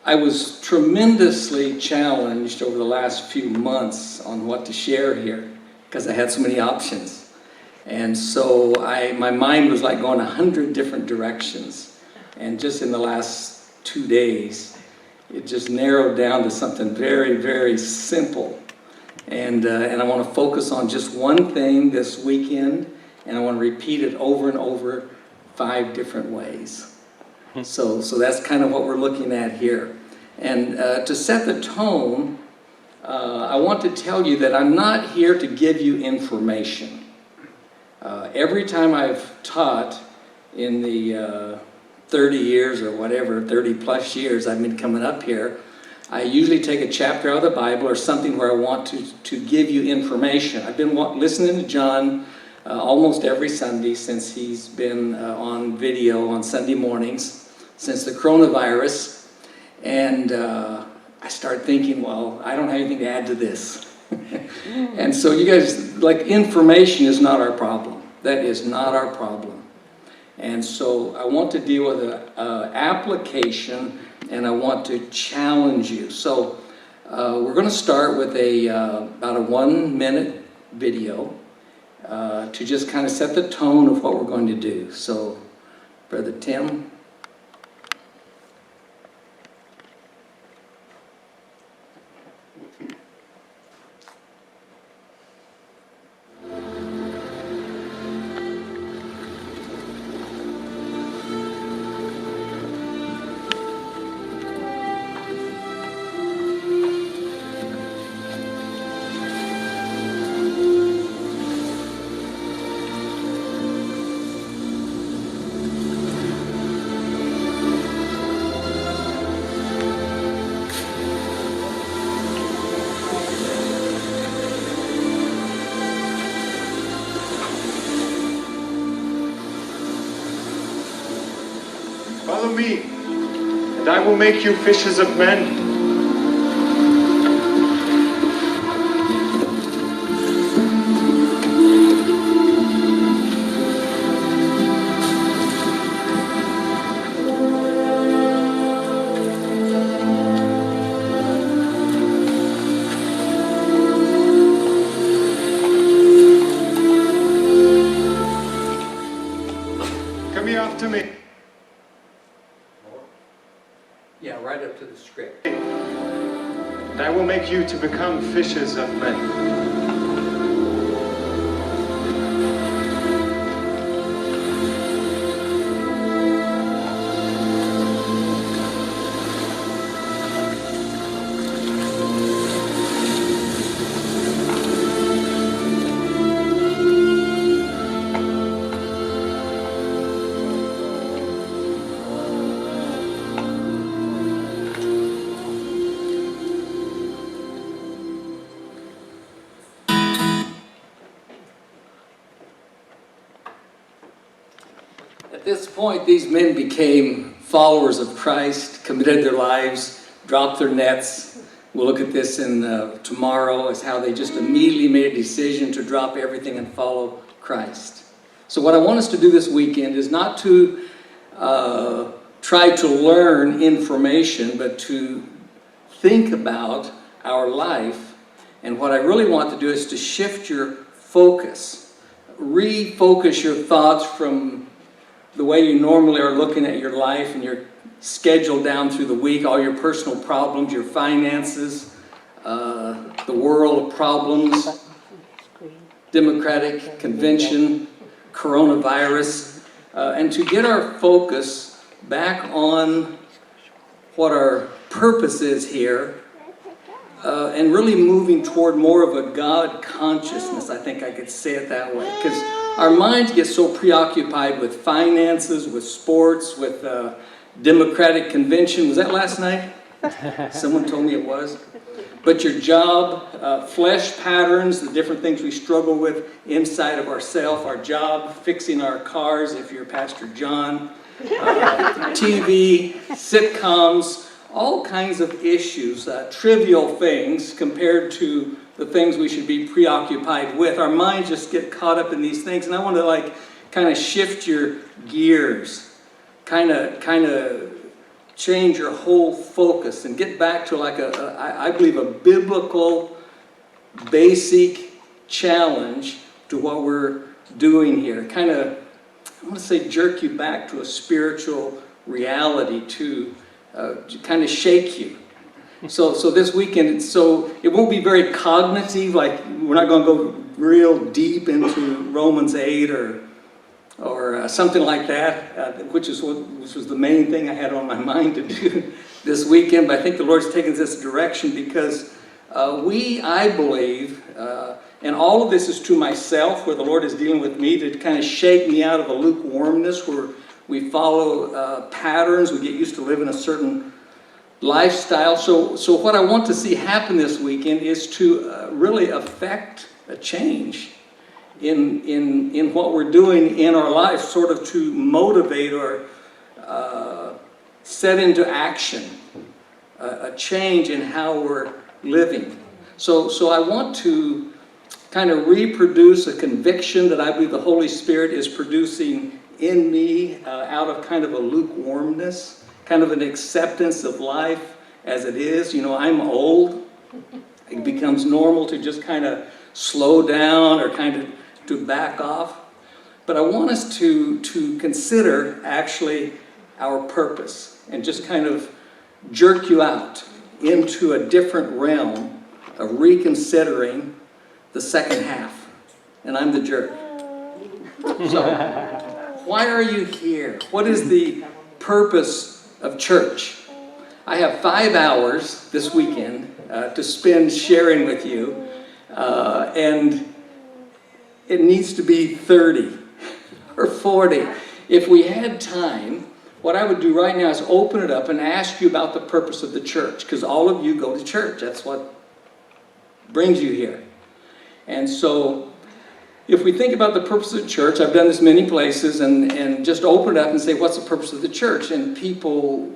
I was tremendously challenged over the last few months on what to share here because I had so many options. And so my mind was like going 100 different directions. And just in the last 2 days, it just narrowed down to something very, very simple. And I want to focus on just one thing this weekend, and I want to repeat it over and over 5 different ways. So that's kind of what we're looking at here. And to set the tone, I want to tell you that I'm not here to give you information. Every time I've taught in the 30 years or whatever, 30 plus years I've been coming up here, I usually take a chapter out of the Bible or something where I want to give you information. I've been listening to John almost every Sunday since he's been on video on Sunday mornings, since the coronavirus, and I started thinking, well, I don't have anything to add to this. And so you guys, like, information is not our problem. That is not our problem. And so I want to deal with an application, and I want to challenge you. So we're going to start with about a 1-minute video to just kind of set the tone of what we're going to do. So, Brother Tim. Follow me, and I will make you fishers of men. Come here after me. Yeah, right up to the script. And I will make you to become fishers of men. At this point, these men became followers of Christ, committed their lives, dropped their nets. We'll look at this in tomorrow as how they just immediately made a decision to drop everything and follow Christ. So what I want us to do this weekend is not to try to learn information, but to think about our life. And what I really want to do is to shift your focus, refocus your thoughts from the way you normally are looking at your life and your schedule down through the week, all your personal problems, your finances, the world problems, Democratic Convention, coronavirus, and to get our focus back on what our purpose is here, and really moving toward more of a God consciousness, I think I could say it that way, because our minds get so preoccupied with finances, with sports, with Democratic Convention. Was that last night? Someone told me it was. But your job, flesh patterns, the different things we struggle with inside of ourselves, our job, fixing our cars, if you're Pastor John, TV, sitcoms, all kinds of issues, trivial things compared to the things we should be preoccupied with. Our minds just get caught up in these things, and I want to kind of shift your gears, kind of change your whole focus and get back to like I believe a biblical, basic challenge to what we're doing here. Kind of, I want to say, jerk you back to a spiritual reality to kind of shake you. So this weekend, so it won't be very cognitive, like we're not going to go real deep into Romans 8 or something like that, which was the main thing I had on my mind to do this weekend. But I think the Lord's taken this direction because I believe, and all of this is to myself, where the Lord is dealing with me to kind of shake me out of a lukewarmness where we follow patterns, we get used to living a certain lifestyle. So what I want to see happen this weekend is to really affect a change in what we're doing in our life, sort of to motivate or set into action a change in how we're living. So I want to kind of reproduce a conviction that I believe the Holy Spirit is producing in me out of kind of a lukewarmness, kind of an acceptance of life as it is. You know, I'm old. It becomes normal to just kind of slow down or kind of to back off. But I want us to consider actually our purpose and just kind of jerk you out into a different realm of reconsidering the second half. And I'm the jerk. So, why are you here? What is the purpose of church? I have 5 hours this weekend to spend sharing with you, and it needs to be 30 or 40. If we had time, what I would do right now is open it up and ask you about the purpose of the church, because all of you go to church. That's what brings you here. And so if we think about the purpose of the church, I've done this many places, and just open it up and say, what's the purpose of the church? And people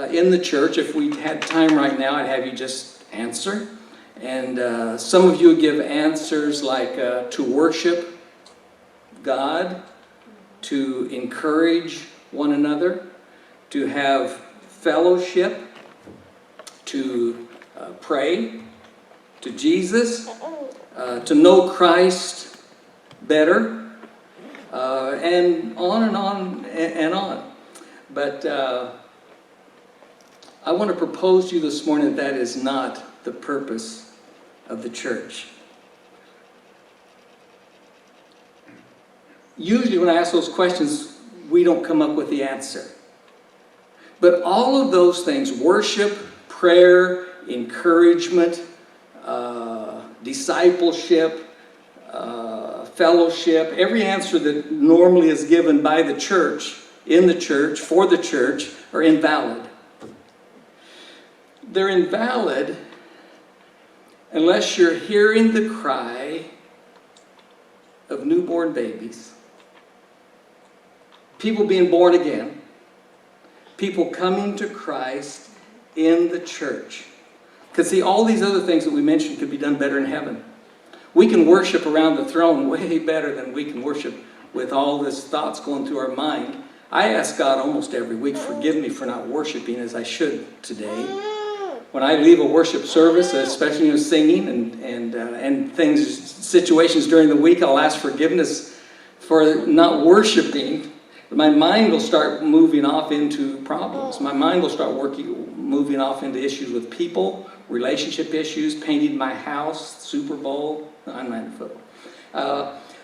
in the church, if we had time right now, I'd have you just answer. And some of you would give answers like to worship God, to encourage one another, to have fellowship, to pray to Jesus, to know Christ better, and on and on and on. But I want to propose to you this morning that is not the purpose of the church. Usually when I ask those questions, we don't come up with the answer. But all of those things, worship, prayer, encouragement, discipleship, fellowship, every answer that normally is given by the church, in the church, for the church, are invalid. They're invalid unless you're hearing the cry of newborn babies, people being born again, people coming to Christ in the church. Because see, all these other things that we mentioned could be done better in heaven. We can worship around the throne way better than we can worship with all these thoughts going through our mind. I ask God almost every week, forgive me for not worshiping as I should today. When I leave a worship service, especially singing and things, situations during the week, I'll ask forgiveness for not worshiping. My mind will start moving off into problems. My mind will start moving off into issues with people, relationship issues, painting my house, Super Bowl. No, I'm not in football.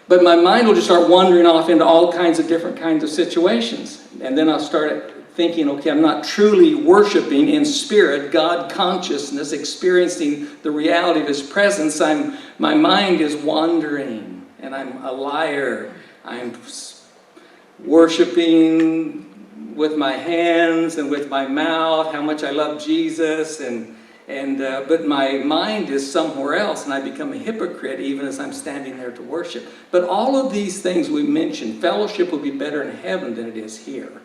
But my mind will just start wandering off into all kinds of different kinds of situations. And then I'll start thinking, okay, I'm not truly worshiping in spirit, God consciousness, experiencing the reality of His presence. My mind is wandering, and I'm a liar. I'm worshiping with my hands and with my mouth, how much I love Jesus, but my mind is somewhere else, and I become a hypocrite even as I'm standing there to worship. But all of these things we mentioned, fellowship will be better in heaven than it is here.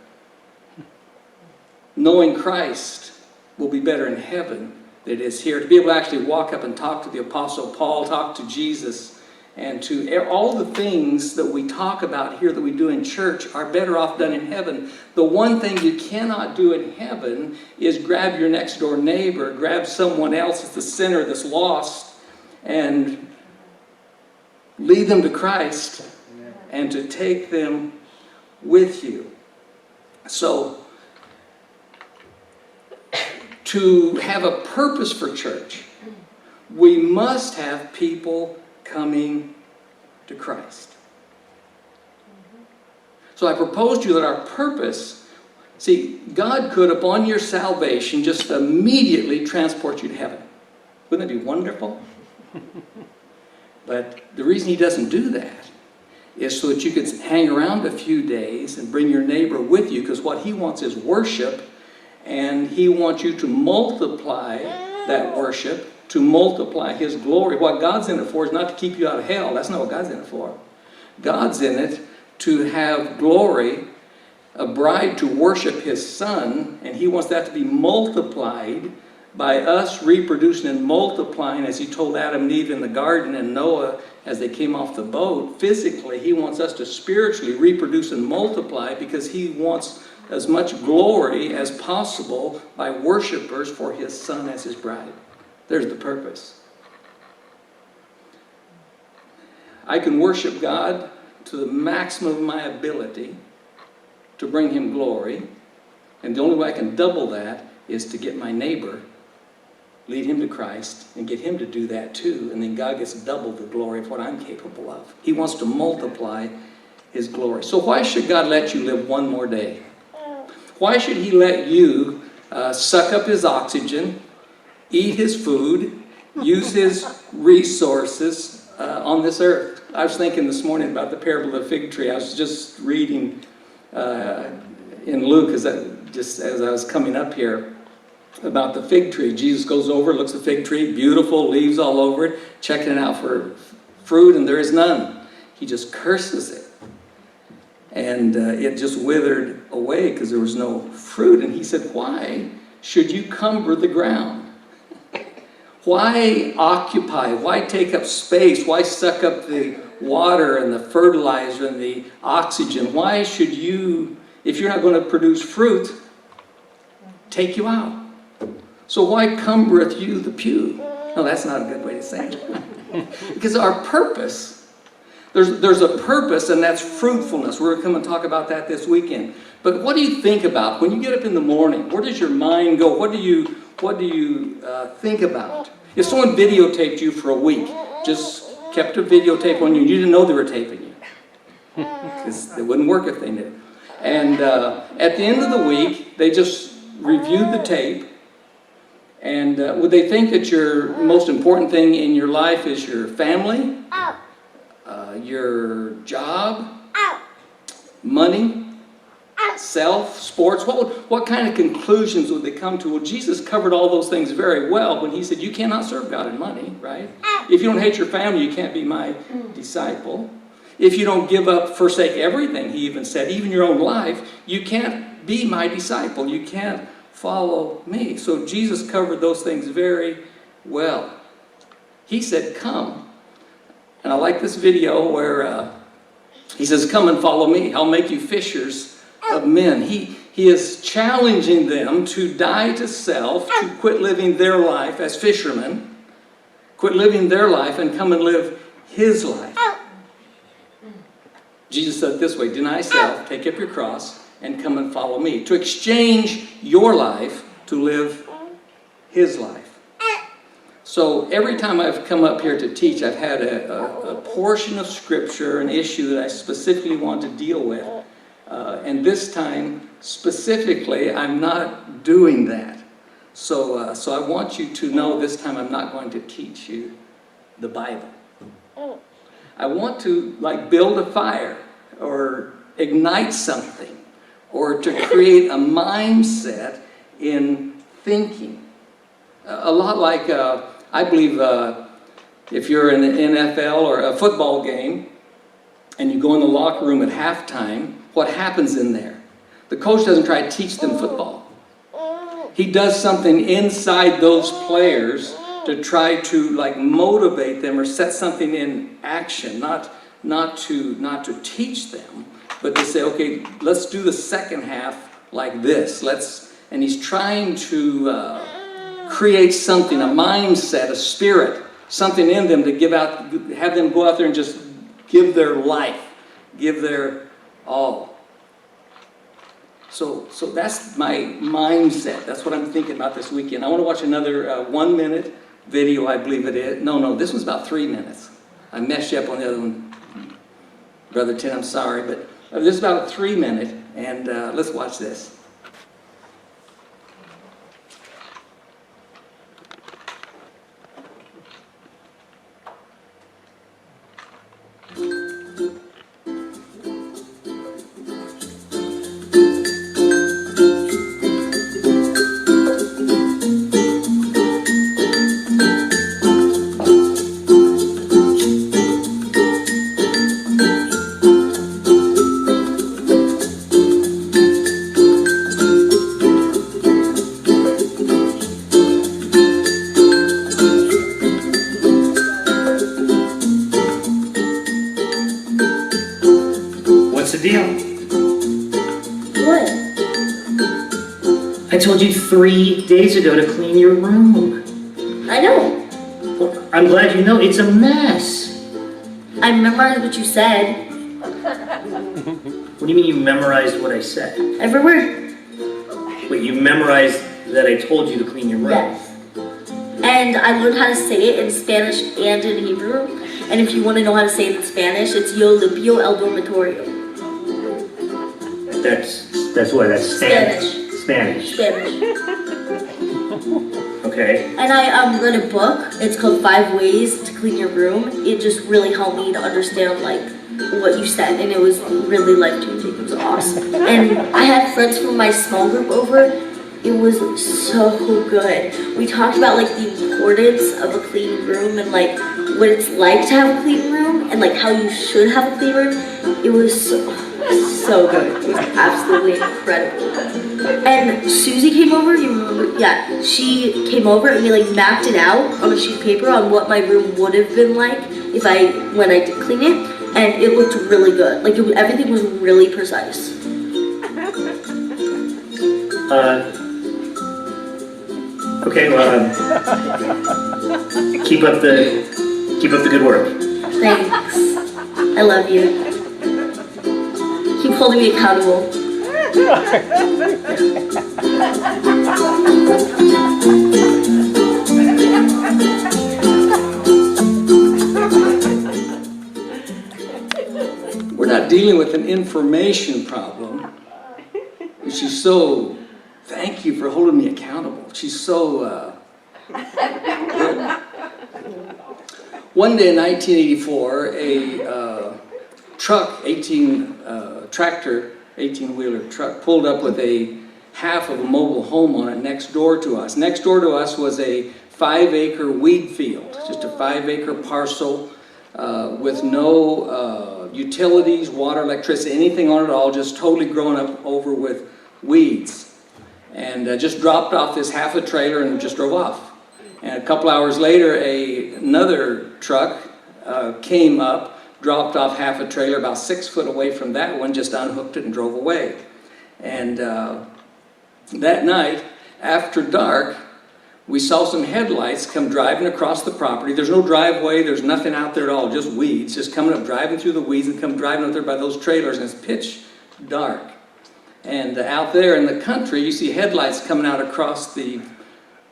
Knowing Christ will be better in heaven than it is here. To be able to actually walk up and talk to the Apostle Paul, talk to Jesus, and to all the things that we talk about here that we do in church are better off done in heaven. The one thing you cannot do in heaven is grab your next door neighbor, grab someone else that's the sinner that's lost, and lead them to Christ and to take them with you. So, to have a purpose for church, we must have people coming to Christ. So I propose to you that our purpose, see, God could, upon your salvation, just immediately transport you to heaven. Wouldn't that be wonderful? But the reason He doesn't do that is so that you could hang around a few days and bring your neighbor with you, because what He wants is worship, and He wants you to multiply that worship, to multiply His glory. What God's in it for is not to keep you out of hell. That's not what God's in it for. God's in it to have glory, a bride to worship His Son, and He wants that to be multiplied by us reproducing and multiplying, as He told Adam and Eve in the garden and Noah as they came off the boat. Physically, He wants us to spiritually reproduce and multiply, because He wants as much glory as possible by worshipers for His Son as His bride. There's the purpose. I can worship God to the maximum of my ability to bring Him glory, and the only way I can double that is to get my neighbor, lead him to Christ, and get him to do that too, and then God gets double the glory of what I'm capable of. He wants to multiply His glory. So why should God let you live one more day? Why should He let you suck up His oxygen, eat His food, use His resources on this earth? I was thinking this morning about the parable of the fig tree. I was just reading in Luke as I was coming up here about the fig tree. Jesus goes over, looks at the fig tree, beautiful, leaves all over it, checking it out for fruit, and there is none. He just curses it. And it just withered away because there was no fruit. And He said, why should you cumber the ground? Why occupy? Why take up space? Why suck up the water and the fertilizer and the oxygen? Why should you, if you're not going to produce fruit, take you out? So why cumbereth you the pew? No, that's not a good way to say it. Because our purpose, there's a purpose, and that's fruitfulness. We're going to come and talk about that this weekend. But what do you think about when you get up in the morning? Where does your mind go? What do you think about? If someone videotaped you for a week, just kept a videotape on you, you didn't know they were taping you, because it wouldn't work if they knew. And at the end of the week, they just reviewed the tape, and would they think that your most important thing in your life is your family, your job, money, self, sports? What kind of conclusions would they come to? Well, Jesus covered all those things very well when He said, you cannot serve God and money, right? If you don't hate your family, you can't be my disciple. If you don't give up, forsake everything, He even said, even your own life, you can't be my disciple. You can't follow me. So Jesus covered those things very well. He said, come. And I like this video where He says, come and follow me. I'll make you fishers of men. He is challenging them to die to self, to quit living their life as fishermen, quit living their life and come and live His life. Jesus said it this way, deny self, take up your cross, and come and follow me. To exchange your life to live His life. So every time I've come up here to teach, I've had a portion of Scripture, an issue that I specifically want to deal with. And this time, specifically, I'm not doing that. So I want you to know this time I'm not going to teach you the Bible. I want to build a fire or ignite something or to create a mindset in thinking. A lot like, I believe, if you're in the NFL or a football game and you go in the locker room at halftime, what happens in there? The coach doesn't try to teach them football. He does something inside those players to try to like motivate them or set something in action, not to teach them, but to say, okay, let's do the second half like this. And he's trying to create something, a mindset, a spirit, something in them to have them go out there and just give their life, give their all. So that's my mindset. That's what I'm thinking about this weekend. I want to watch another 1 minute video, I believe it is. No, this one's about 3 minutes. I messed you up on the other one, Brother Tim, I'm sorry, but this is about a 3 minute, and let's watch this. What's the deal? What? I told you 3 days ago to clean your room. I know. Well, I'm glad you know it's a mess. I memorized what you said. What do you mean you memorized what I said? Every word. Wait, you memorized that I told you to clean your room? Yes. And I learned how to say it in Spanish and in Hebrew. And if you want to know how to say it in Spanish, it's Yo limpio el dormitorio. That's what? That's Spanish. Spanish. Okay. And I read a book. It's called 5 Ways to Clean Your Room. It just really helped me to understand like what you said, and it was really life-changing. It was awesome. And I had friends from my small group over. It was so good. We talked about like the importance of a clean room and like what it's like to have a clean room and like how you should have a clean room. It was so good. It was absolutely incredible. And Susie came over, you remember? Yeah, she came over and we like mapped it out on a sheet of paper on what my room would have been like when I did clean it, and it looked really good. Like everything was really precise. Okay, well, keep up the good work. Thanks. I love you. Keep holding me accountable. We're not dealing with an information problem. She's so, thank you for holding me accountable. She's so good. One day in 1984, a truck, 18-wheeler truck, pulled up with a half of a mobile home on it next door to us. Next door to us was a 5-acre weed field, just a 5-acre parcel with no utilities, water, electricity, anything on it all, just totally grown up over with weeds. And just dropped off this half a trailer and just drove off. And a couple hours later, another truck came up, dropped off half a trailer about 6 foot away from that one, just unhooked it and drove away. And that night, after dark, we saw some headlights come driving across the property. There's no driveway, there's nothing out there at all, just weeds, just coming up, driving through the weeds and come driving up there by those trailers, and it's pitch dark. And out there in the country, you see headlights coming out across the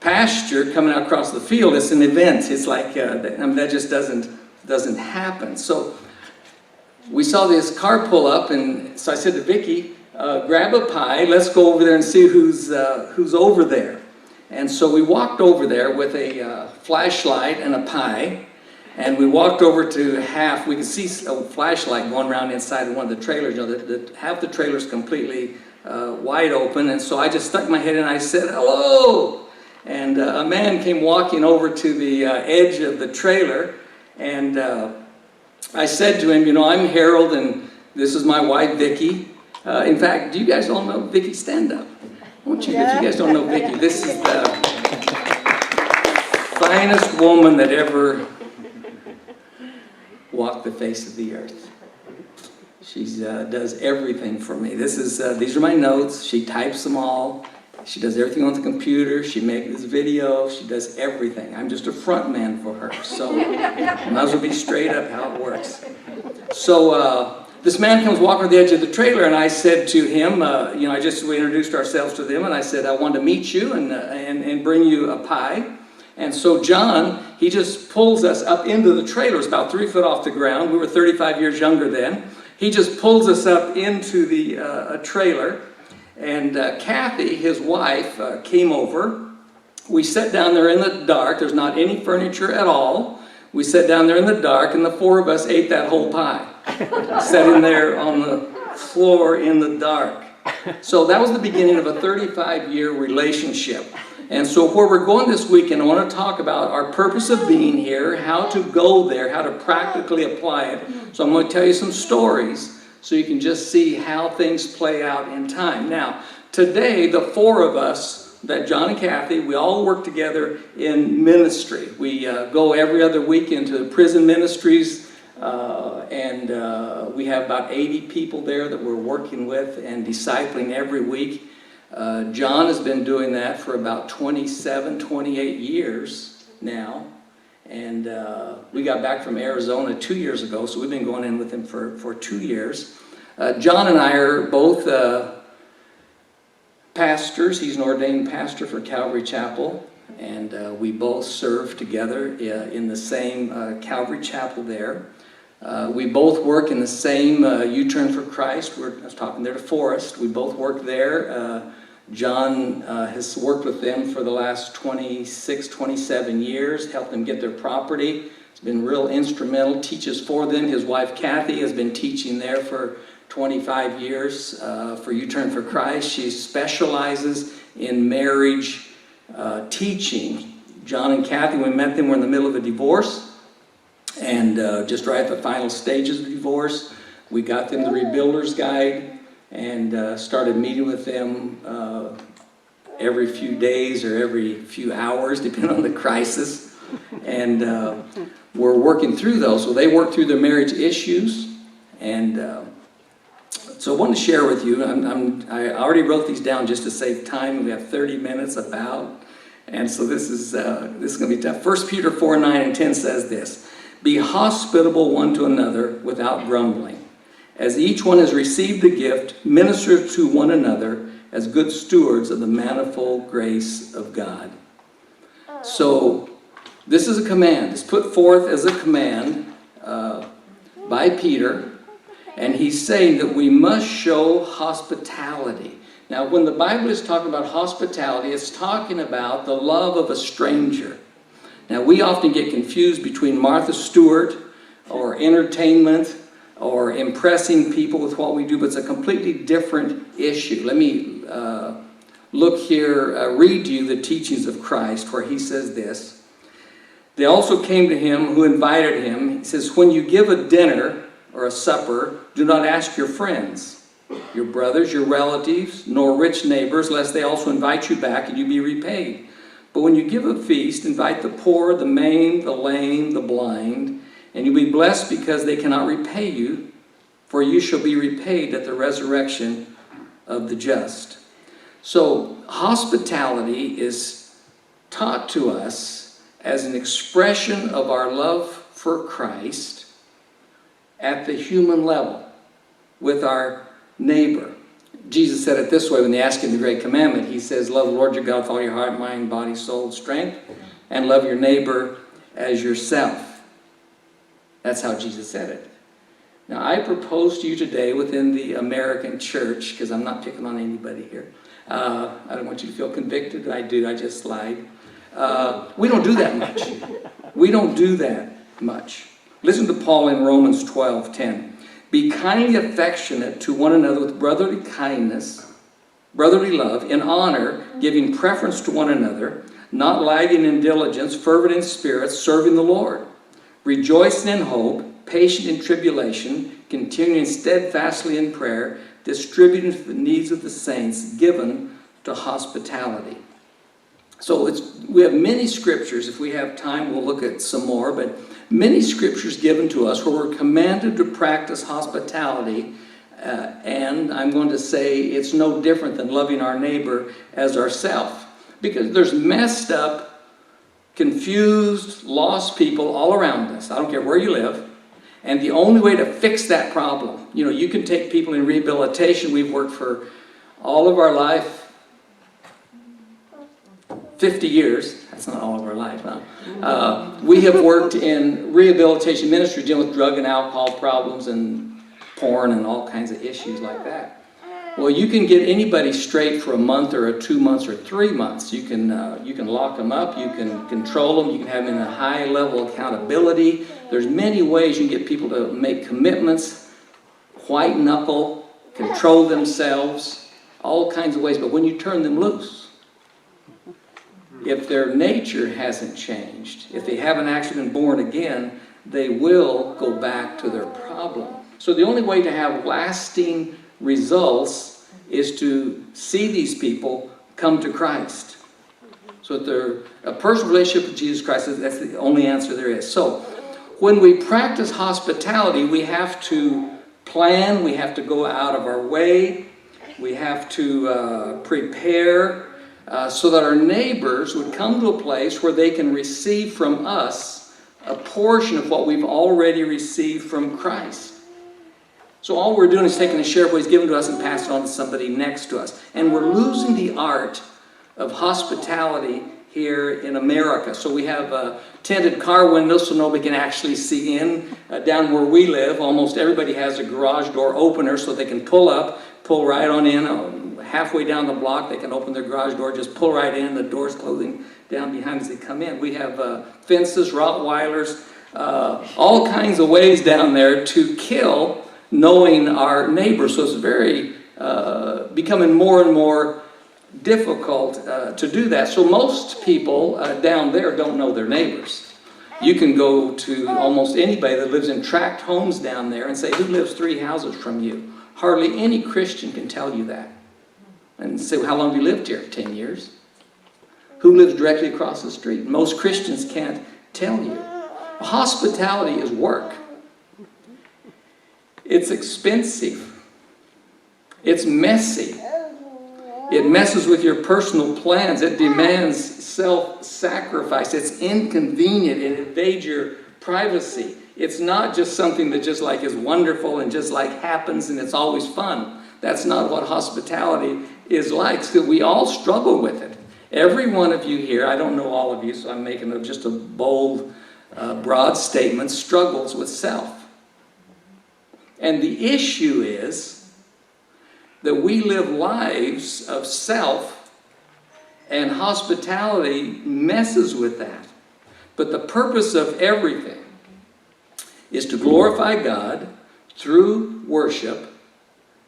pasture, coming out across the field. It's an event. It's like, that just doesn't happen. So we saw this car pull up, and so I said to Vicki, grab a pie, let's go over there and see who's over there. And so we walked over there with a flashlight and a pie, and we walked over to half. We could see a flashlight going around inside of one of the trailers. You know, half the trailer's completely wide open, and so I just stuck my head in and I said, hello! And a man came walking over to the edge of the trailer, and I said to him, you know, I'm Harold, and this is my wife, Vicki. In fact, do you guys all know Vicki? Stand up. I want you, if you guys don't know Vicki, this is the finest woman that ever walked the face of the earth. She does everything for me. These are my notes. She types them all. She does everything on the computer. She makes video. She does everything. I'm just a front man for her. So might as well be straight up how it works. So this man comes walking on the edge of the trailer, and I said to him, we introduced ourselves to them, and I said, I want to meet you and bring you a pie. And so John, he just pulls us up into the trailer. It's about 3 foot off the ground. We were 35 years younger then. He just pulls us up into the trailer. And Kathy, his wife, came over. We sat down there in the dark. There's not any furniture at all. We sat down there in the dark, and the 4 of us ate that whole pie. Sitting there on the floor in the dark. So that was the beginning of a 35-year relationship. And so where we're going this weekend, I want to talk about our purpose of being here, how to go there, how to practically apply it. So I'm going to tell you some stories so you can just see how things play out in time. Now, today, the 4 of us, that John and Kathy, we all work together in ministry. We go every other week into prison ministries, and we have about 80 people there that we're working with and discipling every week. John has been doing that for about 27, 28 years now. And we got back from Arizona 2 years ago, so we've been going in with him for 2 years. John and I are both pastors. He's an ordained pastor for Calvary Chapel, and we both serve together in the same Calvary Chapel there. We both work in the same U-Turn for Christ. I was talking there to Forrest. We both work there. John has worked with them for the last 26, 27 years, helped them get their property. He's been real instrumental, teaches for them. His wife, Kathy, has been teaching there for 25 years for U-Turn for Christ. She specializes in marriage teaching. John and Kathy, when we met them, were in the middle of a divorce. And just right at the final stages of divorce, we got them the Rebuilder's Guide and started meeting with them every few days or every few hours, depending on the crisis. And we're working through those. So they work through their marriage issues. And so I wanted to share with you, I already wrote these down just to save time. We have 30 minutes about. And so this is going to be tough. 1 Peter 4:9-10 says this. Be hospitable one to another without grumbling. As each one has received the gift, minister to one another as good stewards of the manifold grace of God. So this is a command. It's put forth as a command by Peter. And he's saying that we must show hospitality. Now, when the Bible is talking about hospitality, it's talking about the love of a stranger. Now, we often get confused between Martha Stewart or entertainment or impressing people with what we do, but it's a completely different issue. Let me look here, read to you the teachings of Christ, where he says this. They also came to him who invited him. He says, when you give a dinner or a supper, do not ask your friends, your brothers, your relatives, nor rich neighbors, lest they also invite you back and you be repaid. But when you give a feast, invite the poor, the maimed, the lame, the blind, and you'll be blessed because they cannot repay you, for you shall be repaid at the resurrection of the just. So hospitality is taught to us as an expression of our love for Christ at the human level with our neighbor. Jesus said it this way when they asked him the great commandment. He says, love the Lord your God with all your heart, mind, body, soul, strength, and love your neighbor as yourself. That's how Jesus said it. Now, I propose to you today within the American church, because I'm not picking on anybody here. I don't want you to feel convicted. I just lied. We don't do that much. We don't do that much. Listen to Paul in Romans 12:10. Be kindly affectionate to one another with brotherly kindness, brotherly love, in honor, giving preference to one another, not lagging in diligence, fervent in spirit, serving the Lord, rejoicing in hope, patient in tribulation, continuing steadfastly in prayer, distributing to the needs of the saints, given to hospitality. So we have many scriptures. If we have time, we'll look at some more, but many scriptures given to us where we're commanded to practice hospitality, and I'm going to say it's no different than loving our neighbor as ourself. Because there's messed up, confused, lost people all around us. I don't care where you live. And the only way to fix that problem, you can take people in rehabilitation. We've worked for all of our life, 50 years, that's not all of our life, huh? We have worked in rehabilitation ministry dealing with drug and alcohol problems and porn and all kinds of issues like that. Well, you can get anybody straight for a month or 2 months or 3 months. You can lock them up, you can control them, you can have them in a high level of accountability. There's many ways you can get people to make commitments, white knuckle, control themselves, all kinds of ways. But when you turn them loose, if their nature hasn't changed, if they haven't actually been born again, they will go back to their problem. So the only way to have lasting results is to see these people come to Christ. So that a personal relationship with Jesus Christ, that's the only answer there is. So when we practice hospitality, we have to plan, we have to go out of our way, we have to prepare, so that our neighbors would come to a place where they can receive from us a portion of what we've already received from Christ. So all we're doing is taking a share of what He's given to us and passing it on to somebody next to us. And we're losing the art of hospitality here in America. So we have tinted car windows so nobody can actually see in. Down where we live, almost everybody has a garage door opener so they can pull right on in. Halfway down the block, they can open their garage door, just pull right in, the door's closing down behind as they come in. We have fences, Rottweilers, all kinds of ways down there to kill knowing our neighbors. So it's very becoming more and more difficult to do that. So most people down there don't know their neighbors. You can go to almost anybody that lives in tract homes down there and say, who lives 3 houses from you? Hardly any Christian can tell you that. And say, well, how long have you lived here? 10 years. Who lives directly across the street? Most Christians can't tell you. Hospitality is work. It's expensive. It's messy. It messes with your personal plans. It demands self-sacrifice. It's inconvenient. It invades your privacy. It's not just something that just like is wonderful and just like happens and it's always fun. That's not what hospitality is like. So we all struggle with it. Every one of you here, I don't know all of you, so I'm making just a bold, broad statement, struggles with self. And the issue is that we live lives of self, and hospitality messes with that. But the purpose of everything is to glorify God through worship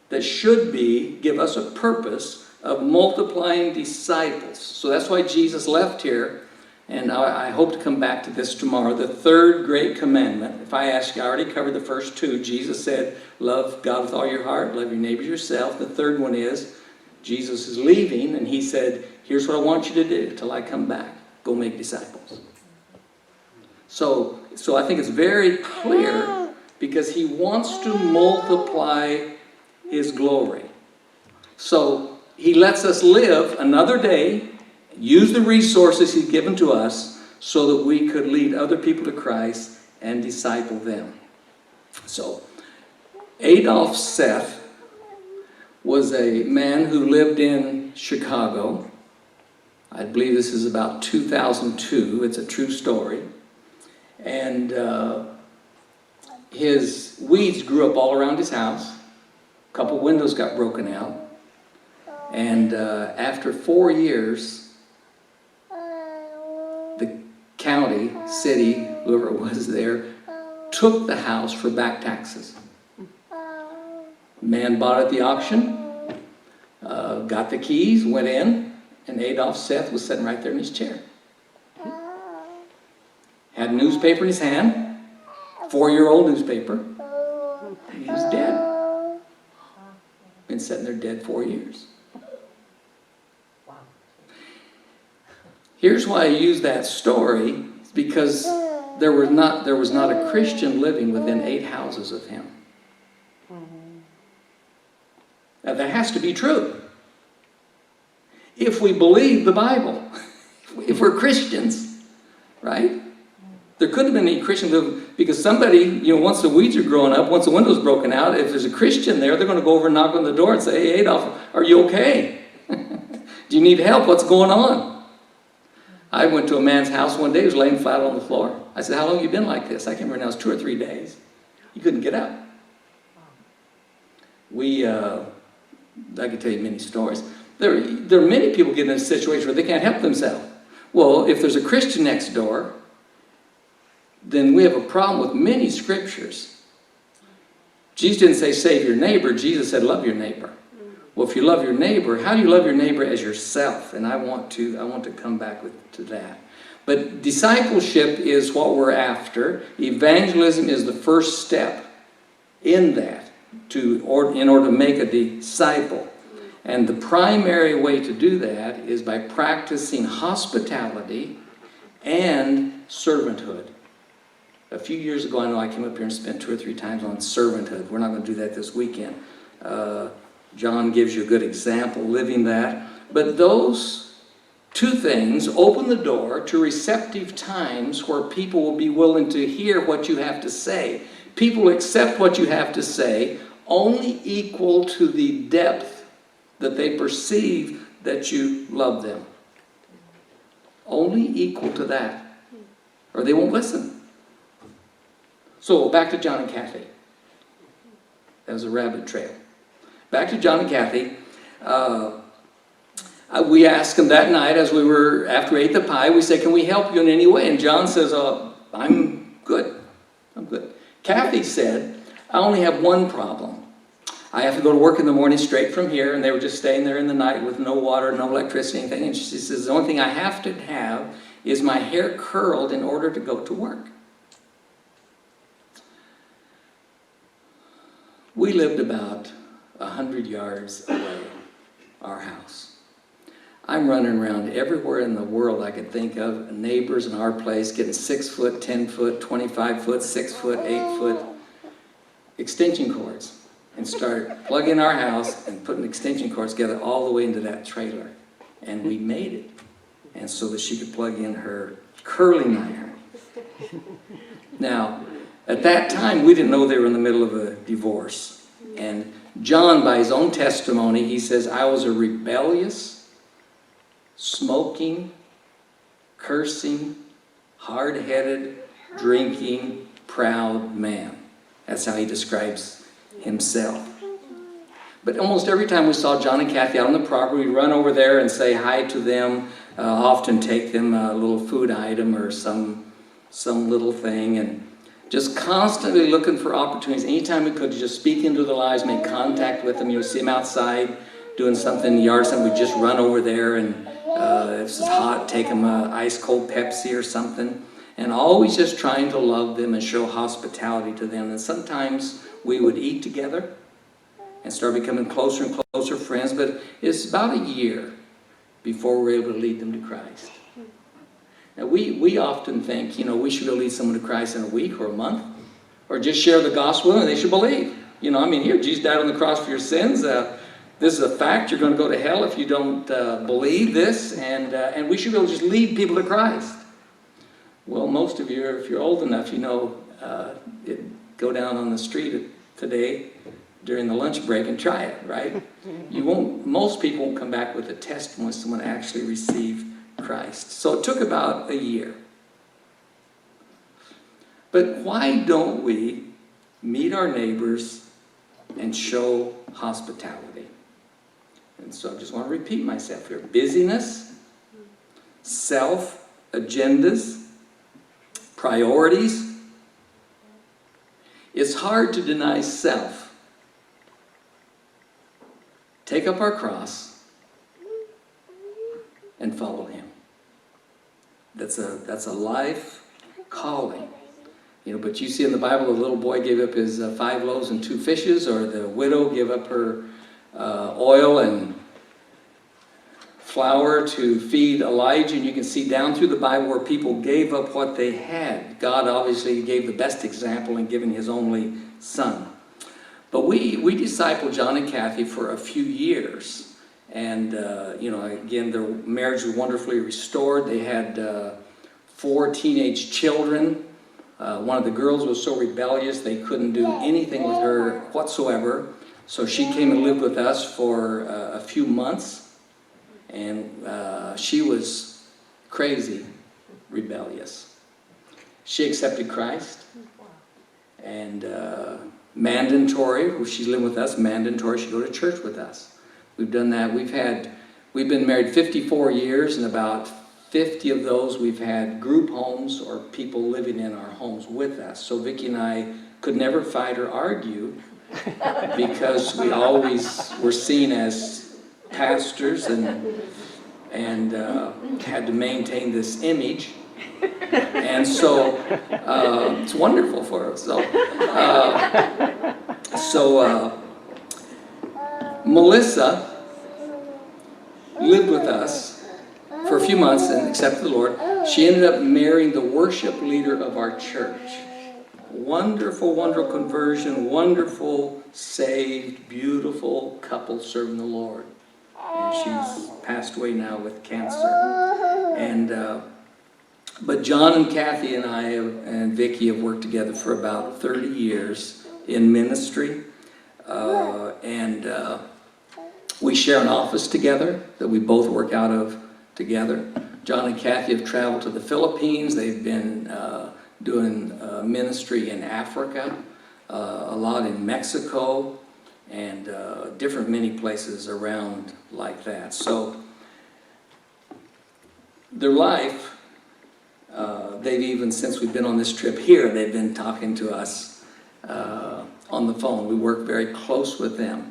that should give us a purpose of multiplying disciples. So that's why Jesus left here, and I hope to come back to this tomorrow. The third great commandment, if I ask you, I already covered the first 2. Jesus said, love God with all your heart, love your neighbor yourself. The third one is, Jesus is leaving, and He said, here's what I want you to do till I come back. Go make disciples. So I think it's very clear because He wants to multiply His glory. So He lets us live another day, use the resources He's given to us so that we could lead other people to Christ and disciple them. So Adolf Seth was a man who lived in Chicago. I believe this is about 2002. It's a true story. And his weeds grew up all around his house. A couple windows got broken out. And after 4 years, the county, city, whoever was there, took the house for back taxes. Man bought it at the auction, got the keys, went in, and Adolf Seth was sitting right there in his chair. Had a newspaper in his hand, 4-year-old newspaper. He was dead. Been sitting there dead 4 years. Here's why I use that story, because there was not a Christian living within 8 houses of him. Now that has to be true. If we believe the Bible, if we're Christians, right? There couldn't have been any Christian living, because somebody, once the weeds are growing up, once the window's broken out, if there's a Christian there, they're going to go over and knock on the door and say, "Hey, Adolf, are you okay? Do you need help? What's going on?" I went to a man's house one day. He was laying flat on the floor. I said, "How long have you been like this?" I can't remember now. It was 2 or 3 days. He couldn't get up. I could tell you many stories. There are many people get in a situation where they can't help themselves. Well, if there's a Christian next door, then we have a problem with many scriptures. Jesus didn't say save your neighbor. Jesus said love your neighbor. Well, if you love your neighbor, how do you love your neighbor as yourself? And I want to come back to that. But discipleship is what we're after. Evangelism is the first step in that in order to make a disciple. And the primary way to do that is by practicing hospitality and servanthood. A few years ago, I know I came up here and spent 2 or 3 times on servanthood. We're not going to do that this weekend. John gives you a good example living that. But those 2 things open the door to receptive times where people will be willing to hear what you have to say. People accept what you have to say only equal to the depth that they perceive that you love them. Only equal to that. Or they won't listen. So back to John and Kathy. That was a rabbit trail. Back to John and Kathy. We asked them that night after we ate the pie, we said, "Can we help you in any way?" And John says, I'm good. Kathy said, "I only have one problem. I have to go to work in the morning straight from here," and they were just staying there in the night with no water, no electricity, anything. And she says, "The only thing I have to have is my hair curled in order to go to work." We lived about 100 yards away, our house. I'm running around everywhere in the world I could think of, neighbors in our place getting 6 foot, 10 foot, 25 foot, 6 foot, 8 foot extension cords, and start plugging our house and putting extension cords together all the way into that trailer. And we made it. And so that she could plug in her curling iron. Now, at that time, we didn't know they were in the middle of a divorce. And John, by his own testimony, he says, "I was a rebellious, smoking, cursing, hard-headed, drinking, proud man." That's how he describes himself. But almost every time we saw John and Kathy out on the property, we'd run over there and say hi to them, often take them a little food item or some little thing, and just constantly looking for opportunities. Anytime we could, just speak into their lives, make contact with them. You'll see them outside doing something in the yard, we'd just run over there, and if it's hot, take them an ice-cold Pepsi or something. And always just trying to love them and show hospitality to them. And sometimes we would eat together and start becoming closer and closer friends. But it's about a year before we're able to lead them to Christ. Now we often think, we should go lead someone to Christ in a week or a month, or just share the gospel and they should believe. Here, Jesus died on the cross for your sins. This is a fact. You're going to go to hell if you don't believe this. And we should be able to just lead people to Christ. Well, most of you, if you're old enough, go down on the street today during the lunch break and try it, right? Most people won't come back with a testimony when someone actually received Christ. So it took about a year. But why don't we meet our neighbors and show hospitality? And so I just want to repeat myself here. Busyness, self-agendas, priorities. It's hard to deny self. Take up our cross and follow him. That's a life calling. But you see in the Bible, the little boy gave up his 5 loaves and 2 fishes, or the widow gave up her oil and flour to feed Elijah, and you can see down through the Bible where people gave up what they had. God obviously gave the best example in giving his only son. But we discipled John and Kathy for a few years. And, again, their marriage was wonderfully restored. They had 4 teenage children. One of the girls was so rebellious they couldn't do anything with her whatsoever. So she came and lived with us for a few months. And she was crazy rebellious. She accepted Christ. And mandatory, she's living with us, mandatory, she go to church with us. We've done that. We've been married 54 years, and about 50 of those we've had group homes or people living in our homes with us. So Vicki and I could never fight or argue because we always were seen as pastors and had to maintain this image. And so it's wonderful for us. So Melissa lived with us for a few months and accepted the Lord. She ended up marrying the worship leader of our church. Wonderful, wonderful conversion, wonderful, saved, beautiful couple serving the Lord. And she's passed away now with cancer. And but John and Kathy and I and Vicki have worked together for about 30 years in ministry. We share an office together that we both work out of together. John and Kathy have traveled to the Philippines. They've been doing ministry in Africa, a lot in Mexico, and different many places around like that. So their life, they've even, since we've been on this trip here, they've been talking to us on the phone. We work very close with them.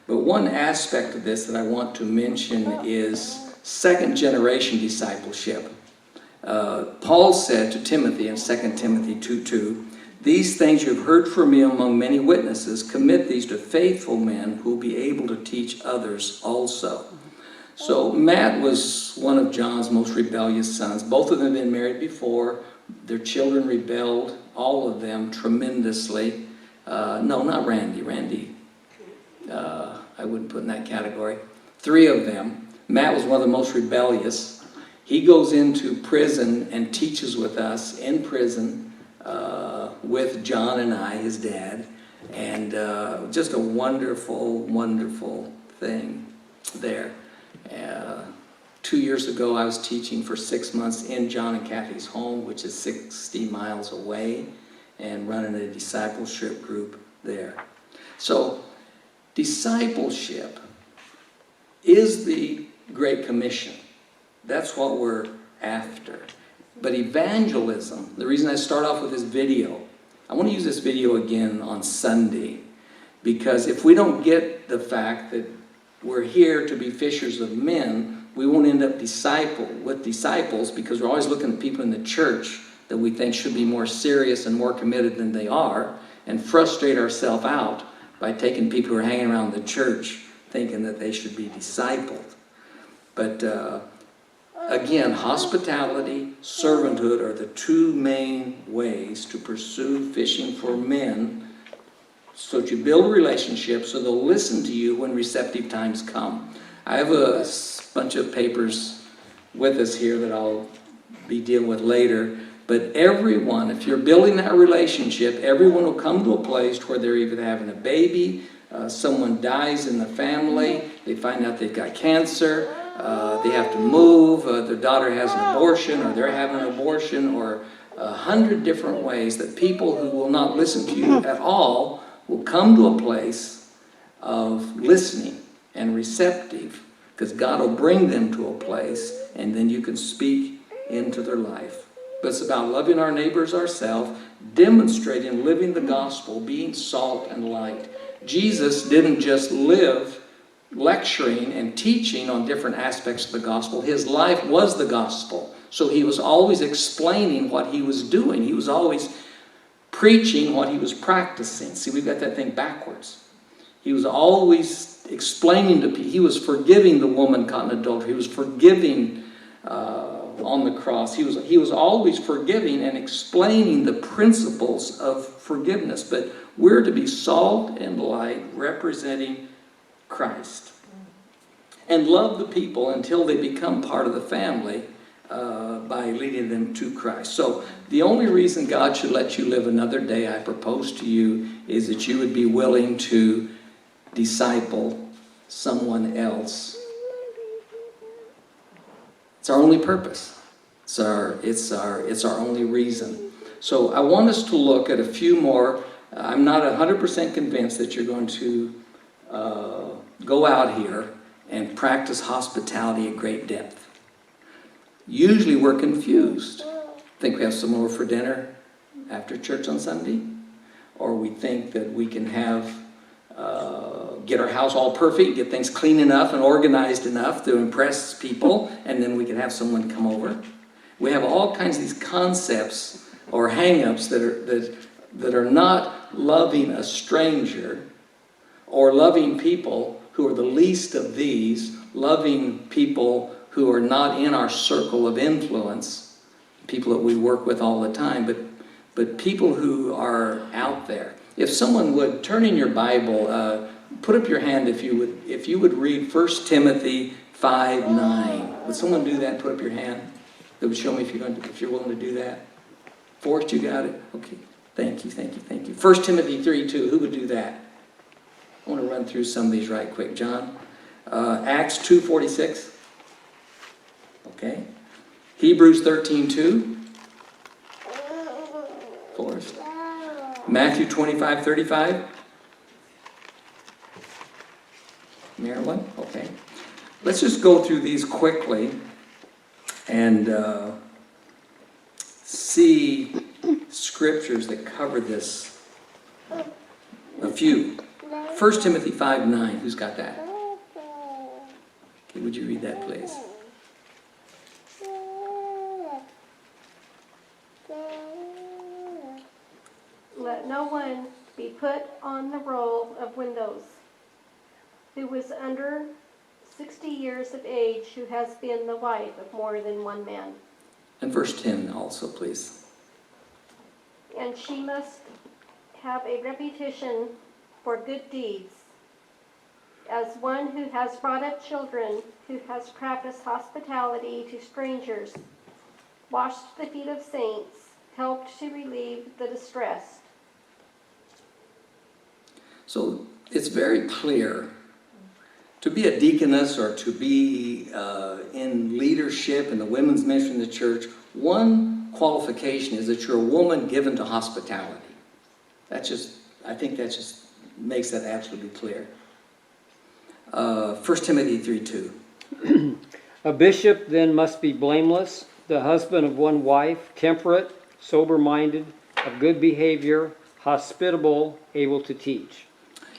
But one aspect of this that I want to mention is second generation discipleship. Paul said to Timothy in 2 Timothy 2:2, "These things you have heard from me among many witnesses, commit these to faithful men who will be able to teach others also." So Matt was one of John's most rebellious sons. Both of them had been married before. Their children rebelled, all of them, tremendously. No, not Randy. Randy, I wouldn't put in that category. 3 of them. Matt was one of the most rebellious. He goes into prison and teaches with us in prison with John and I, his dad. And just a wonderful, wonderful thing there. 2 years ago, I was teaching for 6 months in John and Kathy's home, which is 60 miles away, and running a discipleship group there. So, discipleship is the Great Commission. That's what we're after. But evangelism, the reason I start off with this video, I want to use this video again on Sunday, because if we don't get the fact that we're here to be fishers of men, we won't end up with disciples, because we're always looking at people in the church that we think should be more serious and more committed than they are, and frustrate ourselves out by taking people who are hanging around the church thinking that they should be discipled. But again, hospitality, servanthood are the 2 main ways to pursue fishing for men, so that you build a relationship so they'll listen to you when receptive times come. I have a bunch of papers with us here that I'll be dealing with later. But everyone, if you're building that relationship, everyone will come to a place where they're either having a baby, someone dies in the family, they find out they've got cancer, they have to move, their daughter has an abortion, or they're having an abortion, or 100 different ways that people who will not listen to you at all will come to a place of listening and receptive, because God will bring them to a place, and then you can speak into their life. But it's about loving our neighbors ourselves, demonstrating, living the gospel, being salt and light. Jesus didn't just live lecturing and teaching on different aspects of the gospel. His life was the gospel. So he was always explaining what he was doing. He was always preaching what he was practicing. See, we've got that thing backwards. He was always explaining to people. He was forgiving the woman caught in adultery. He was forgiving on the cross. He was always forgiving and explaining the principles of forgiveness. But we're to be salt and light representing Christ. And love the people until they become part of the family by leading them to Christ. So the only reason God should let you live another day, I propose to you, is that you would be willing to disciple someone else. It's our only purpose. It's our only reason. So I want us to look at a few more. I'm not 100% convinced that you're going to go out here and practice hospitality at great depth. Usually we're confused. Think we have someone over for dinner after church on Sunday, or we think that we can have get our house all perfect, get things clean enough and organized enough to impress people, and then we can have someone come over. We have all kinds of these concepts or hang-ups that are not loving a stranger or loving people who are the least of these, loving people who are not in our circle of influence, people that we work with all the time, but people who are out there. If someone would turn in your Bible, put up your hand if you would read 1 Timothy 5:9. Would someone do that? Put up your hand. That would show me if you're willing to do that. Forrest, you got it? Okay. Thank you. 1 Timothy 3:2. Who would do that? I want to run through some of these right quick. John. Acts 2:46. Okay. Hebrews 13:2. Forrest. Matthew 25:35. Marilyn? Okay. Let's just go through these quickly and see scriptures that cover this. A few. 1 Timothy 5:9. Who's got that? Okay, would you read that, please? Let no one be put on the roll of windows who is under 60 years of age, who has been the wife of more than one man. And verse 10 also, please. And she must have a reputation for good deeds, as one who has brought up children, who has practiced hospitality to strangers, washed the feet of saints, helped to relieve the distressed. So it's very clear. To be a deaconess or to be in leadership in the women's ministry in the church, one qualification is that you're a woman given to hospitality. I think that just makes that absolutely clear. 1 Timothy 3:2. A bishop then must be blameless, the husband of one wife, temperate, sober-minded, of good behavior, hospitable, able to teach.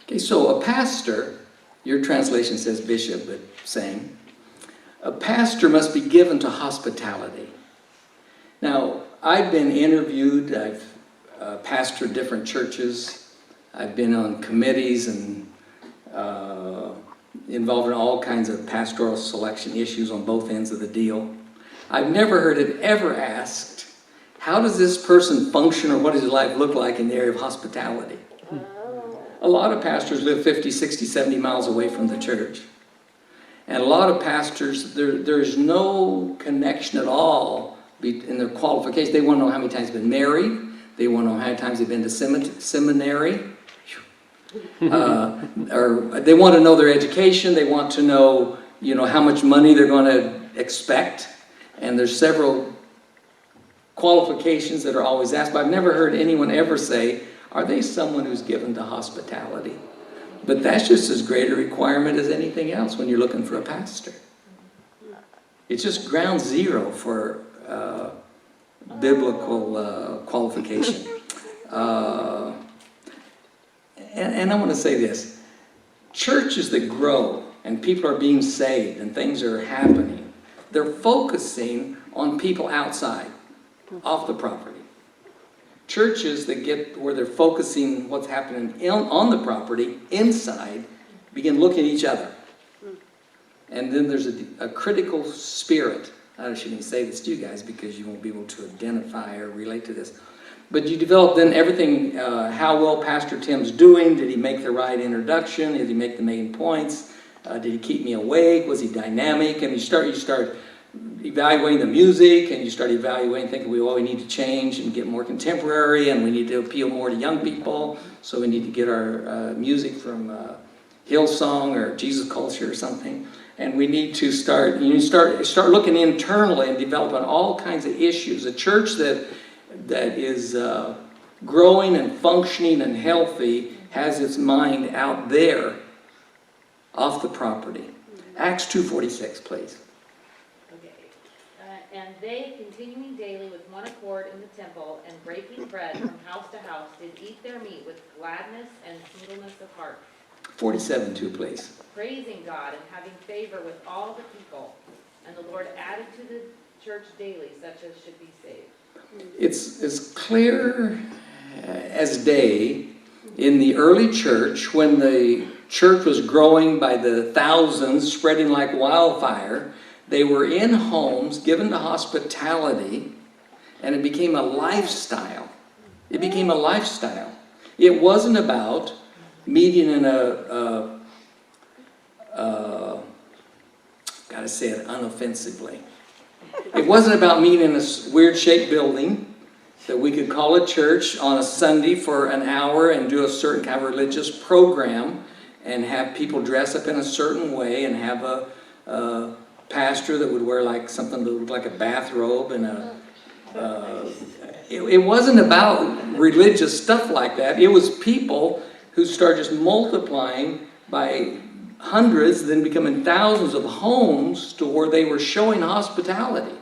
Okay, so a pastor, your translation says bishop, but same. A pastor must be given to hospitality. Now, I've been interviewed, I've pastored different churches, I've been on committees and involved in all kinds of pastoral selection issues on both ends of the deal. I've never heard it ever asked, how does this person function or what does his life look like in the area of hospitality? A lot of pastors live 50, 60, 70 miles away from the church. And a lot of pastors, there's no connection at all in their qualifications. They want to know how many times they've been married. They want to know how many times they've been to seminary. Or they want to know their education. They want to know, how much money they're going to expect. And there's several qualifications that are always asked. But I've never heard anyone ever say, are they someone who's given to hospitality? But that's just as great a requirement as anything else when you're looking for a pastor. It's just ground zero for biblical qualification. And I want to say this. Churches that grow and people are being saved and things are happening, they're focusing on people outside, off the property. Churches that get where they're focusing what's happening on the property inside, begin looking at each other. And then there's a critical spirit. I shouldn't even say this to you guys because you won't be able to identify or relate to this. But you develop then everything, how well Pastor Tim's doing. Did he make the right introduction? Did he make the main points? Did he keep me awake? Was he dynamic? And you start evaluating the music, and you start evaluating, thinking, we need to change and get more contemporary, and we need to appeal more to young people. So we need to get our music from Hillsong or Jesus Culture or something. And we need to start looking internally and developing all kinds of issues. A church that is growing and functioning and healthy has its mind out there, off the property. Acts 2:46, please. Okay. And they, continuing daily with one accord in the temple and breaking bread from house to house, did eat their meat with gladness and singleness of heart, 47:2, please. praising God and having favor with all the people. And the Lord added to the church daily such as should be saved. It's as clear as day in the early church, when the church was growing by the thousands, spreading like wildfire. They were in homes, given to hospitality, and it became a lifestyle. It became a lifestyle. It wasn't about meeting in gotta say it unoffensively. It wasn't about meeting in a weird shaped building that we could call a church on a Sunday for an hour and do a certain kind of religious program and have people dress up in a certain way and have a pastor that would wear like something that looked like a bathrobe and it wasn't about religious stuff like that. It was people who started just multiplying by hundreds, then becoming thousands of homes to where they were showing hospitality.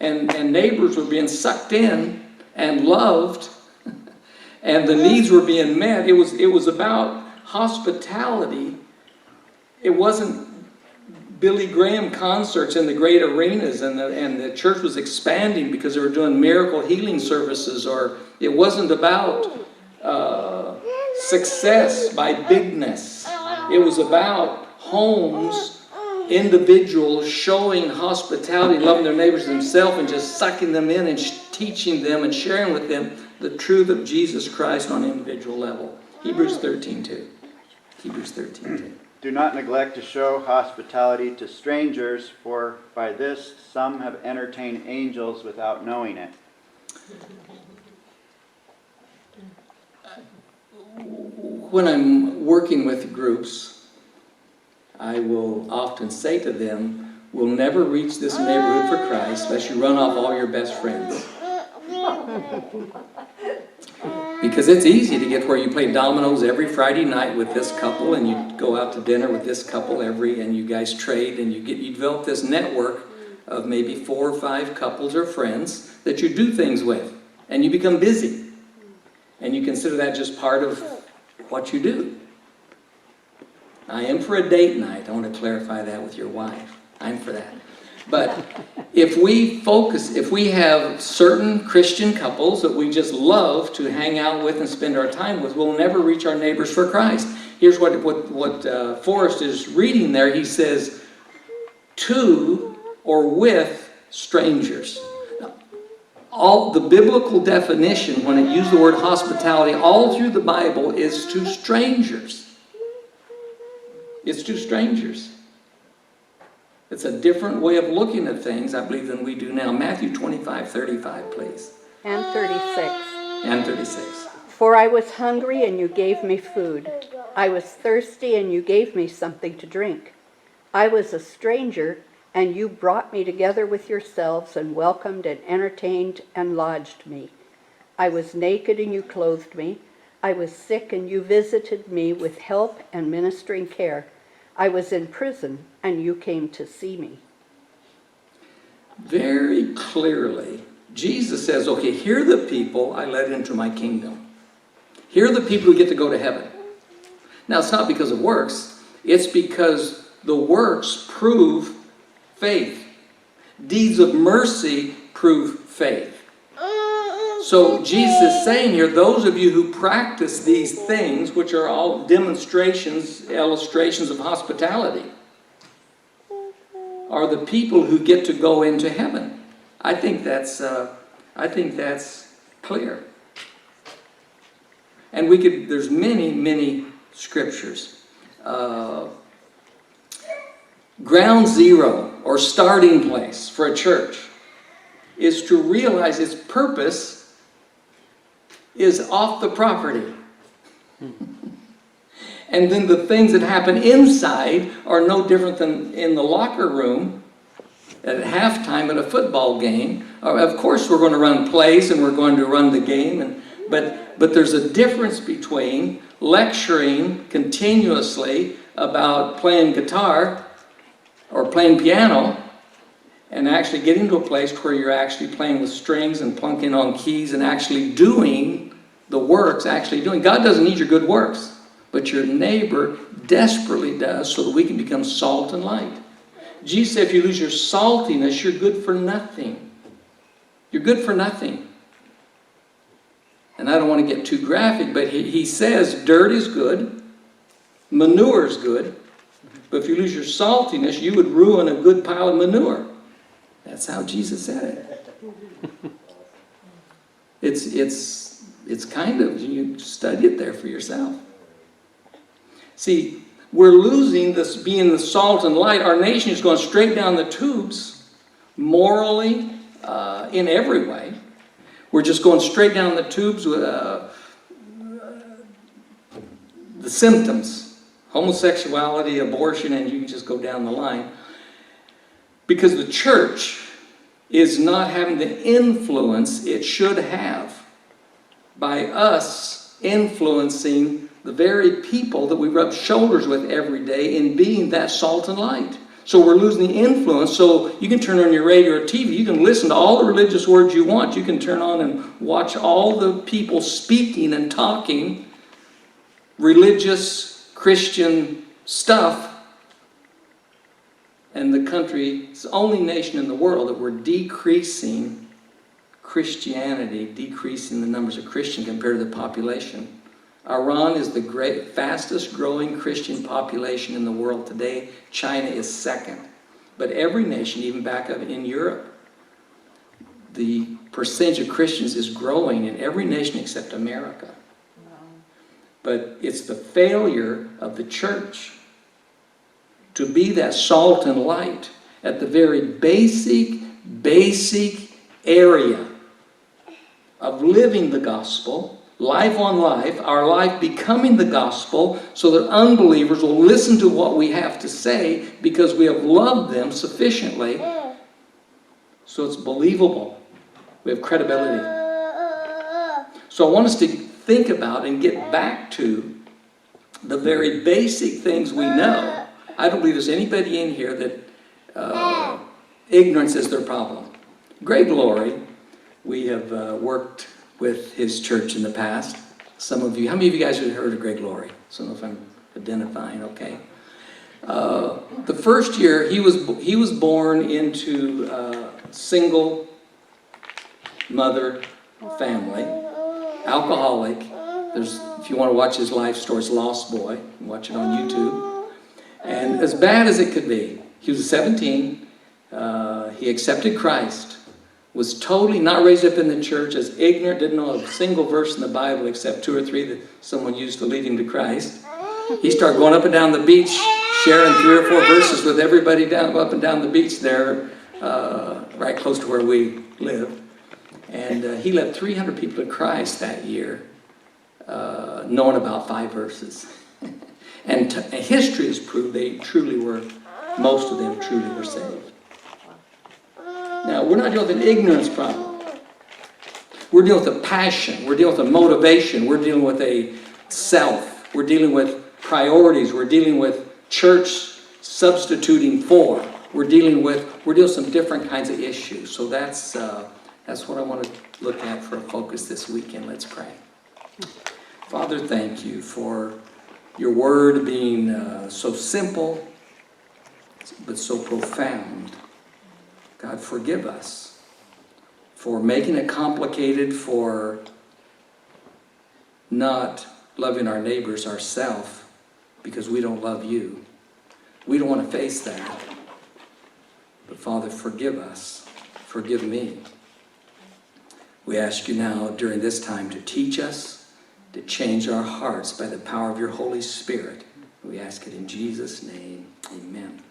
And neighbors were being sucked in and loved, and the needs were being met. It was about hospitality. It wasn't Billy Graham concerts in the great arenas, and the church was expanding because they were doing miracle healing services, or it wasn't about success by bigness. It was about homes, individuals showing hospitality, loving their neighbors themselves, and just sucking them in and teaching them and sharing with them the truth of Jesus Christ on an individual level. Hebrews 13:2. Hebrews 13:2. Do not neglect to show hospitality to strangers, for by this some have entertained angels without knowing it. When I'm working with groups, I will often say to them, we'll never reach this neighborhood for Christ unless you run off all your best friends. Because it's easy to get where you play dominoes every Friday night with this couple, and you go out to dinner with this couple and you guys trade, and you develop this network of maybe 4 or 5 couples or friends that you do things with, and you become busy. And you consider that just part of what you do. I am for a date night. I want to clarify that with your wife. I'm for that. But if we have certain Christian couples that we just love to hang out with and spend our time with, we'll never reach our neighbors for Christ. Here's what Forrest is reading there. He says, to or with strangers. All the biblical definition, when it used the word hospitality all through the Bible, is to strangers. It's to strangers. It's a different way of looking at things, I believe, than we do now. Matthew 25:35, please. And 36. And 36. For I was hungry, and you gave me food. I was thirsty, and you gave me something to drink. I was a stranger, and you brought me together with yourselves and welcomed and entertained and lodged me. I was naked, and you clothed me. I was sick, and you visited me with help and ministering care. I was in prison, and you came to see me. Very clearly, Jesus says, okay, here are the people I led into my kingdom. Here are the people who get to go to heaven. Now, it's not because of works. It's because the works prove faith. Deeds of mercy prove faith. So Jesus is saying here, those of you who practice these things, which are all demonstrations, illustrations of hospitality, are the people who get to go into heaven. I think that's clear. And there's many, many scriptures. Ground zero, or starting place for a church, is to realize its purpose is off the property. And then the things that happen inside are no different than in the locker room at halftime at a football game. Of course we're going to run plays and we're going to run the game, but there's a difference between lecturing continuously about playing guitar or playing piano and actually getting to a place where you're actually playing with strings and plunking on keys and actually doing the works, God doesn't need your good works, but your neighbor desperately does, so that we can become salt and light. Jesus said if you lose your saltiness, you're good for nothing. You're good for nothing. And I don't want to get too graphic, but he says dirt is good, manure is good, but if you lose your saltiness, you would ruin a good pile of manure. That's how Jesus said it. It's kind of, you study it there for yourself. See, we're losing this being the salt and light. Our nation is going straight down the tubes, morally, in every way. We're just going straight down the tubes with the symptoms. Homosexuality, abortion, and you can just go down the line. Because the church is not having the influence it should have by us influencing the very people that we rub shoulders with every day in being that salt and light. So we're losing the influence. So you can turn on your radio or TV, you can listen to all the religious words you want, you can turn on and watch all the people speaking and talking religious Christian stuff, and the country, it's the only nation in the world that we're decreasing Christianity, decreasing the numbers of Christians compared to the population. Iran is the fastest growing Christian population in the world today. China is second. But every nation, even back up in Europe, the percentage of Christians is growing in every nation except America. But it's the failure of the church to be that salt and light at the very basic area of living the gospel, life on life, our life becoming the gospel, so that unbelievers will listen to what we have to say because we have loved them sufficiently so it's believable. We have credibility. So I want us to think about and get back to the very basic things we know. I don't believe there's anybody in here that ignorance is their problem. Greg Laurie, we have worked with his church in the past. Some of you, how many of you guys have heard of Greg Laurie? So I don't know if I'm identifying, okay. The first year, he was born into a single mother family, alcoholic. If you want to watch his life story, it's Lost Boy. You can watch it on YouTube. And as bad as it could be, he was 17. He accepted Christ. Was totally not raised up in the church, as ignorant, didn't know a single verse in the Bible except 2 or 3 that someone used to lead him to Christ. He started going up and down the beach, sharing 3 or 4 verses with everybody up and down the beach there, right close to where we lived. And he led 300 people to Christ that year, knowing about 5 verses. And history has proved most of them truly were saved. Now, we're not dealing with an ignorance problem. We're dealing with a passion. We're dealing with a motivation. We're dealing with a self. We're dealing with priorities. We're dealing with church substituting for. We're dealing with some different kinds of issues. So that's what I want to look at for a focus this weekend. Let's pray. Father, thank you for your word being so simple, but so profound. God, forgive us for making it complicated, for not loving our neighbors ourselves because we don't love you. We don't want to face that. But Father, forgive us. Forgive me. We ask you now during this time to teach us, to change our hearts by the power of your Holy Spirit. We ask it in Jesus' name. Amen.